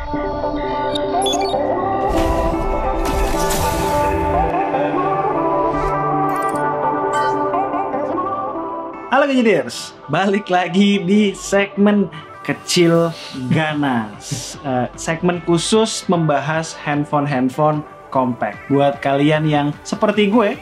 Halo Gadgeters, balik lagi di segmen kecil ganas. Segmen khusus membahas handphone compact. Buat kalian yang seperti gue,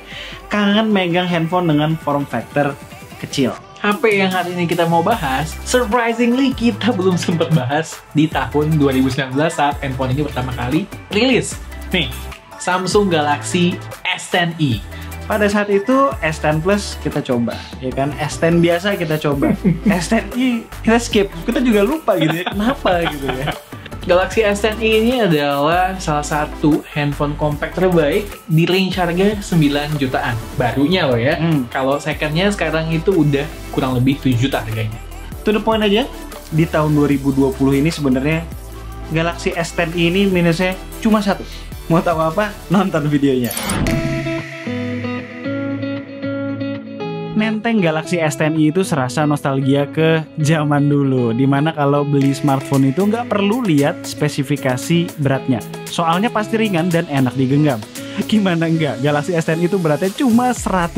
kangen megang handphone dengan form factor kecil. HP yang hari ini kita mau bahas, surprisingly kita belum sempat bahas di tahun 2019 saat handphone ini pertama kali rilis. Nih, Samsung Galaxy S10e. Pada saat itu S10 Plus kita coba, ya kan? S10 biasa kita coba, S10e kita skip. Kita juga lupa gitu ya, kenapa gitu ya. Galaxy S10e ini adalah salah satu handphone compact terbaik di range harga 9 jutaan. Barunya loh ya. Kalau secondnya sekarang itu udah kurang lebih 7 juta harganya. To the point aja, di tahun 2020 ini sebenarnya Galaxy S10e ini minusnya cuma satu. Mau tahu apa? Nonton videonya. Nenteng Galaxy S10e itu serasa nostalgia ke zaman dulu, dimana kalau beli smartphone itu nggak perlu lihat spesifikasi beratnya. Soalnya pasti ringan dan enak digenggam. Gimana enggak? Galaxy S10e itu beratnya cuma 150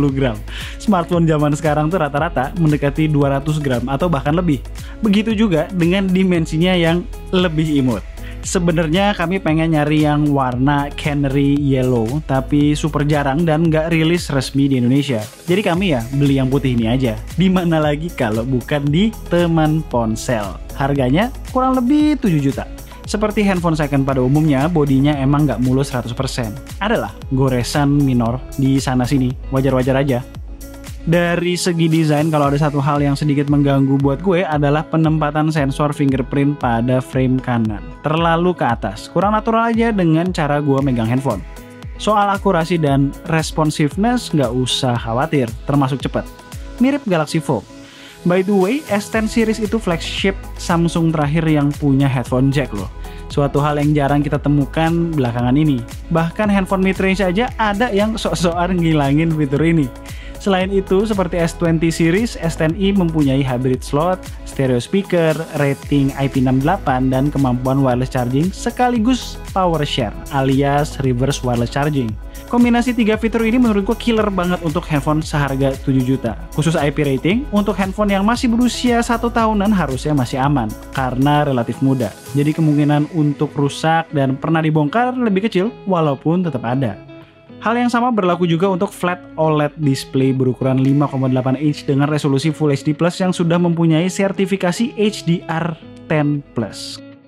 gram. Smartphone zaman sekarang tuh rata-rata mendekati 200 gram atau bahkan lebih. Begitu juga dengan dimensinya yang lebih imut. Sebenarnya kami pengen nyari yang warna canary yellow, tapi super jarang dan nggak rilis resmi di Indonesia. Jadi kami ya beli yang putih ini aja. Dimana lagi kalau bukan di Teman Ponsel. Harganya kurang lebih 7 juta. Seperti handphone second pada umumnya, bodinya emang nggak mulus 100%. Adalah goresan minor di sana-sini, wajar-wajar aja. Dari segi desain, kalau ada satu hal yang sedikit mengganggu buat gue adalah penempatan sensor fingerprint pada frame kanan. Terlalu ke atas, kurang natural aja dengan cara gue megang handphone. Soal akurasi dan responsiveness nggak usah khawatir, termasuk cepat. Mirip Galaxy Fold. By the way, S10 series itu flagship Samsung terakhir yang punya headphone jack loh. Suatu hal yang jarang kita temukan belakangan ini. Bahkan handphone mid-range aja ada yang sok-sokan ngilangin fitur ini. Selain itu, seperti S20 series, S10e mempunyai hybrid slot, stereo speaker, rating IP68, dan kemampuan wireless charging sekaligus power share alias reverse wireless charging. Kombinasi 3 fitur ini menurut gue killer banget untuk handphone seharga 7 juta. Khusus IP rating, untuk handphone yang masih berusia 1 tahunan harusnya masih aman, karena relatif muda. Jadi kemungkinan untuk rusak dan pernah dibongkar lebih kecil, walaupun tetap ada. Hal yang sama berlaku juga untuk flat OLED display berukuran 5,8 inch dengan resolusi Full HD Plus yang sudah mempunyai sertifikasi HDR10+.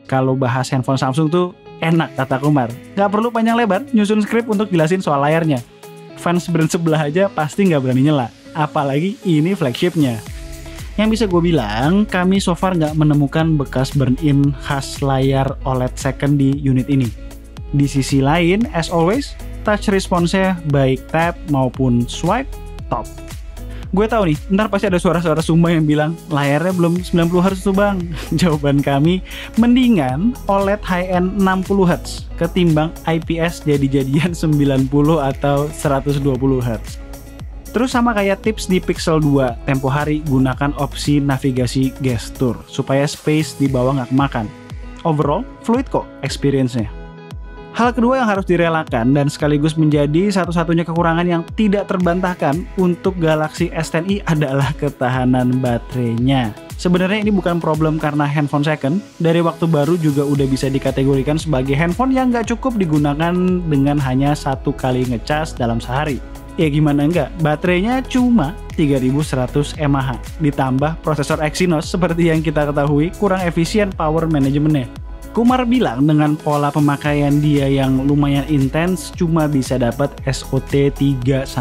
Kalau bahas handphone Samsung tuh enak kata Kumar. Nggak perlu panjang lebar nyusun skrip untuk jelasin soal layarnya. Fans brand sebelah aja pasti nggak berani nyela. Apalagi ini flagshipnya. Yang bisa gue bilang, kami so far nggak menemukan bekas burn-in khas layar OLED second di unit ini. Di sisi lain, as always, touch response-nya baik tap maupun swipe, top. Gue tahu nih, ntar pasti ada suara-suara Sumba yang bilang, layarnya belum 90 Hz tuh bang. Jawaban kami, mendingan OLED high-end 60 Hz ketimbang IPS jadi-jadian 90 atau 120 Hz. Terus sama kayak tips di Pixel 2, tempo hari gunakan opsi navigasi gestur, supaya space di bawah nggak kemakan. Overall, fluid kok experience-nya. Hal kedua yang harus direlakan dan sekaligus menjadi satu-satunya kekurangan yang tidak terbantahkan untuk Galaxy S10e adalah ketahanan baterainya. Sebenarnya ini bukan problem karena handphone second, dari waktu baru juga udah bisa dikategorikan sebagai handphone yang nggak cukup digunakan dengan hanya 1 kali ngecas dalam sehari. Ya gimana enggak, baterainya cuma 3100 mAh, ditambah prosesor Exynos seperti yang kita ketahui kurang efisien power manajemennya. Kumar bilang dengan pola pemakaian dia yang lumayan intens cuma bisa dapat SOT 3-4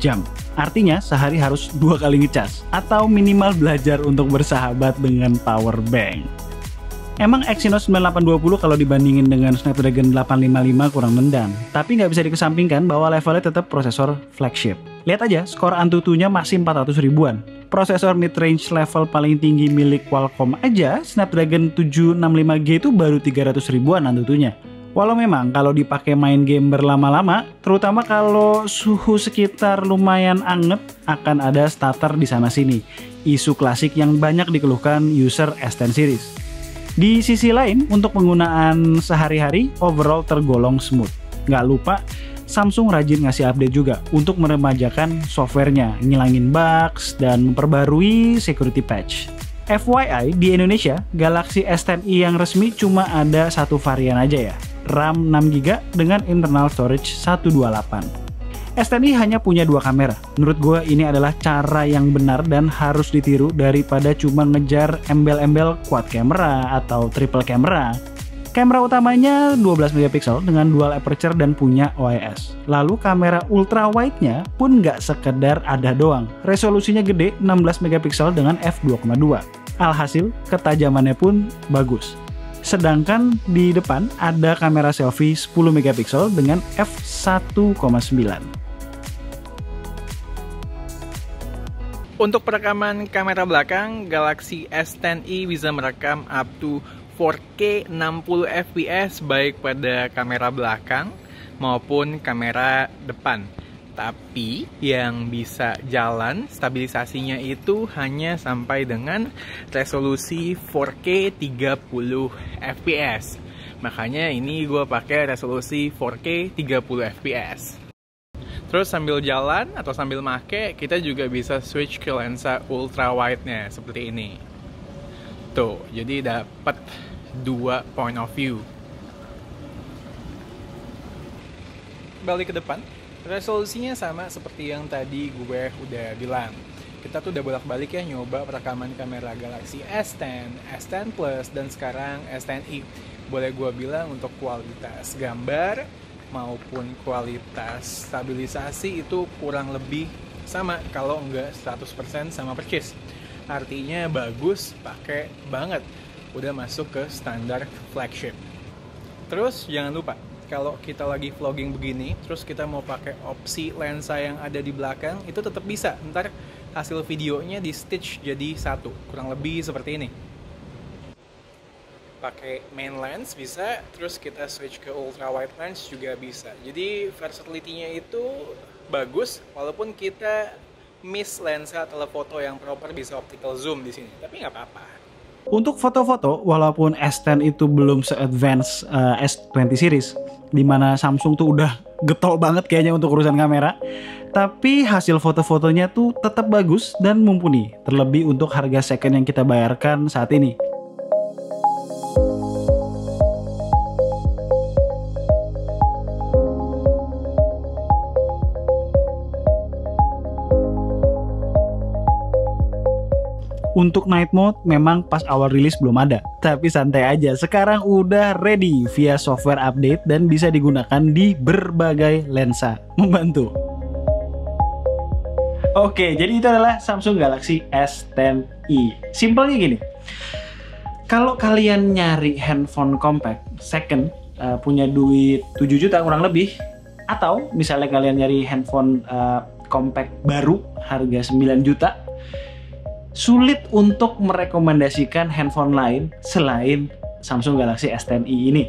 jam. Artinya sehari harus 2 kali ngecas atau minimal belajar untuk bersahabat dengan power bank. Emang Exynos 9820 kalau dibandingin dengan Snapdragon 855 kurang nendang, tapi nggak bisa dikesampingkan bahwa levelnya tetap prosesor flagship. Lihat aja, skor Antutu-nya masih 400 ribuan. Prosesor mid-range level paling tinggi milik Qualcomm aja, Snapdragon 765G itu baru 300 ribuan Antutunya. Walau memang kalau dipakai main game berlama-lama, terutama kalau suhu sekitar lumayan anget, akan ada stutter di sana-sini. Isu klasik yang banyak dikeluhkan user S10 series. Di sisi lain, untuk penggunaan sehari-hari, overall tergolong smooth. Nggak lupa, Samsung rajin ngasih update juga untuk meremajakan softwarenya, ngilangin bugs, dan memperbarui security patch. FYI, di Indonesia, Galaxy S10i yang resmi cuma ada satu varian aja ya, RAM 6GB dengan internal storage 128. S10i hanya punya 2 kamera. Menurut gue ini adalah cara yang benar dan harus ditiru daripada cuma ngejar embel-embel quad camera atau triple camera. Kamera utamanya 12 megapiksel dengan dual aperture dan punya OIS. Lalu kamera ultra wide-nya pun nggak sekedar ada doang. Resolusinya gede 16 megapiksel dengan f2.2. Alhasil, ketajamannya pun bagus. Sedangkan di depan ada kamera selfie 10 megapiksel dengan f1.9. Untuk perekaman kamera belakang, Galaxy S10i bisa merekam up to 4K 60 fps baik pada kamera belakang maupun kamera depan. Tapi yang bisa jalan stabilisasinya itu hanya sampai dengan resolusi 4K 30 fps. Makanya ini gue pakai resolusi 4K 30 fps. Terus sambil jalan atau sambil make, kita juga bisa switch ke lensa ultra wide-nya seperti ini. Tuh, jadi dapat 2 point of view. Balik ke depan, resolusinya sama seperti yang tadi gue udah bilang. Kita tuh udah bolak-balik ya nyoba perekaman kamera Galaxy S10, S10 Plus, dan sekarang S10i. Boleh gue bilang untuk kualitas gambar maupun kualitas stabilisasi itu kurang lebih sama, kalau enggak 100% sama persis. Artinya bagus, pakai banget. Udah masuk ke standar flagship. Terus jangan lupa, kalau kita lagi vlogging begini, terus kita mau pakai opsi lensa yang ada di belakang, itu tetap bisa. Ntar hasil videonya di stitch jadi satu, kurang lebih seperti ini. Pakai main lens bisa, terus kita switch ke ultra wide lens juga bisa. Jadi versatility-nya itu bagus, walaupun kita miss lensa telefoto yang proper, bisa optical zoom di sini, tapi nggak apa-apa. Untuk foto-foto, walaupun S10 itu belum se-advance S20 series, dimana Samsung tuh udah getol banget kayaknya untuk urusan kamera, tapi hasil foto-fotonya tuh tetap bagus dan mumpuni, terlebih untuk harga second yang kita bayarkan saat ini. Untuk night mode memang pas awal rilis belum ada, tapi santai aja, sekarang udah ready via software update dan bisa digunakan di berbagai lensa. Membantu. Oke, jadi itu adalah Samsung Galaxy S10i. Simpelnya gini, kalau kalian nyari handphone compact second, punya duit 7 juta kurang lebih, atau misalnya kalian nyari handphone compact baru harga 9 juta, sulit untuk merekomendasikan handphone lain selain Samsung Galaxy S10i ini.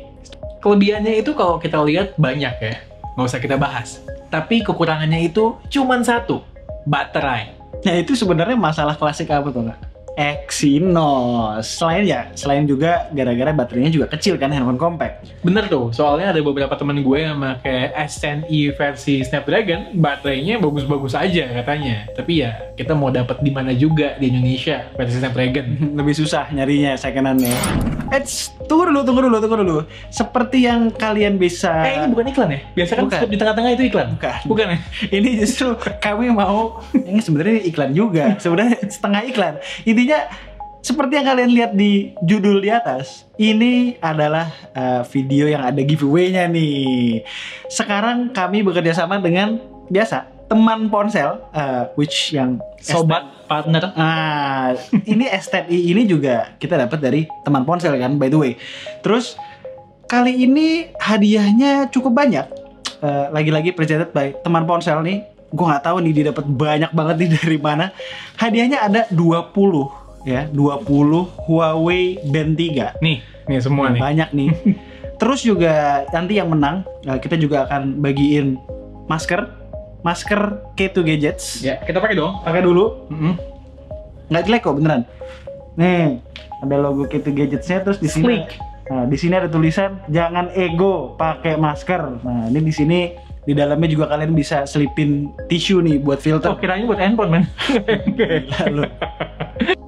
Kelebihannya itu kalau kita lihat banyak ya, nggak usah kita bahas. Tapi kekurangannya itu cuman satu, baterai. Nah itu sebenarnya masalah klasik apa tuh nggak? Exynos. Selain juga gara-gara baterainya juga kecil kan, handphone compact. Bener tuh, soalnya ada beberapa teman gue yang pakai S10i versi Snapdragon, baterainya bagus-bagus aja katanya. Tapi ya kita mau dapat di mana juga di Indonesia versi Snapdragon. Lebih susah nyarinya second-nya. Tunggu dulu. Seperti yang kalian bisa... Ini bukan iklan ya? Biasa kan di tengah-tengah itu iklan? Bukan ya? Ini justru kami mau... Ini sebenarnya iklan juga. Sebenarnya setengah iklan. Intinya, seperti yang kalian lihat di judul di atas, ini adalah video yang ada giveaway-nya nih. Sekarang kami bekerja sama dengan biasa teman ponsel, which yang sobat partner. Ini S10i ini juga kita dapat dari teman ponsel kan, by the way. Terus kali ini hadiahnya cukup banyak. Lagi-lagi presented by teman ponsel nih. Gue nggak tahu nih dia dapat banyak banget nih dari mana. Hadiahnya ada 20 ya, 20 Huawei Band 3. Nih semua nih. Banyak nih. Terus juga nanti yang menang kita juga akan bagiin masker K2 Gadgets. Ya, kita pakai dong. Pakai dulu. Nggak jelek kok beneran. Nih, ada logo K2 Gadgets-nya, terus di sini. Sleek. Nah, di sini ada tulisan jangan ego, pakai masker. Nah, ini di sini di dalamnya juga kalian bisa selipin tisu nih buat filter. Oh, kirain buat handphone, men. Lalu.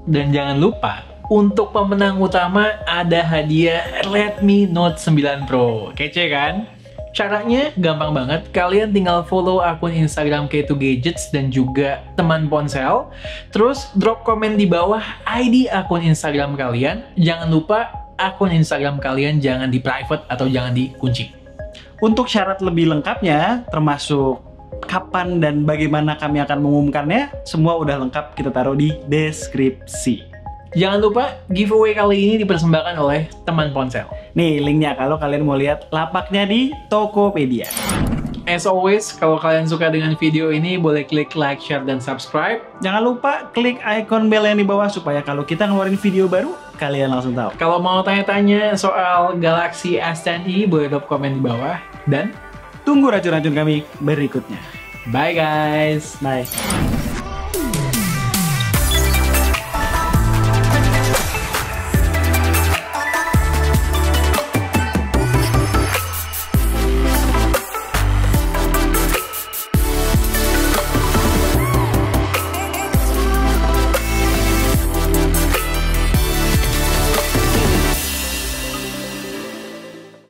Dan jangan lupa, untuk pemenang utama ada hadiah Redmi Note 9 Pro. Kece kan? Caranya gampang banget, kalian tinggal follow akun Instagram K2 Gadgets dan juga teman ponsel. Terus drop komen di bawah ID akun Instagram kalian. Jangan lupa akun Instagram kalian jangan di private atau jangan dikunci. Untuk syarat lebih lengkapnya, termasuk kapan dan bagaimana kami akan mengumumkannya, semua udah lengkap kita taruh di deskripsi. Jangan lupa, giveaway kali ini dipersembahkan oleh teman ponsel. Nih linknya kalau kalian mau lihat lapaknya di Tokopedia. As always, kalau kalian suka dengan video ini, boleh klik like, share, dan subscribe. Jangan lupa klik icon bell yang di bawah supaya kalau kita ngeluarin video baru, kalian langsung tahu. Kalau mau tanya-tanya soal Galaxy S10e, boleh drop komen di bawah. Dan Tunggu racun-racun kami berikutnya. bye guys! Bye.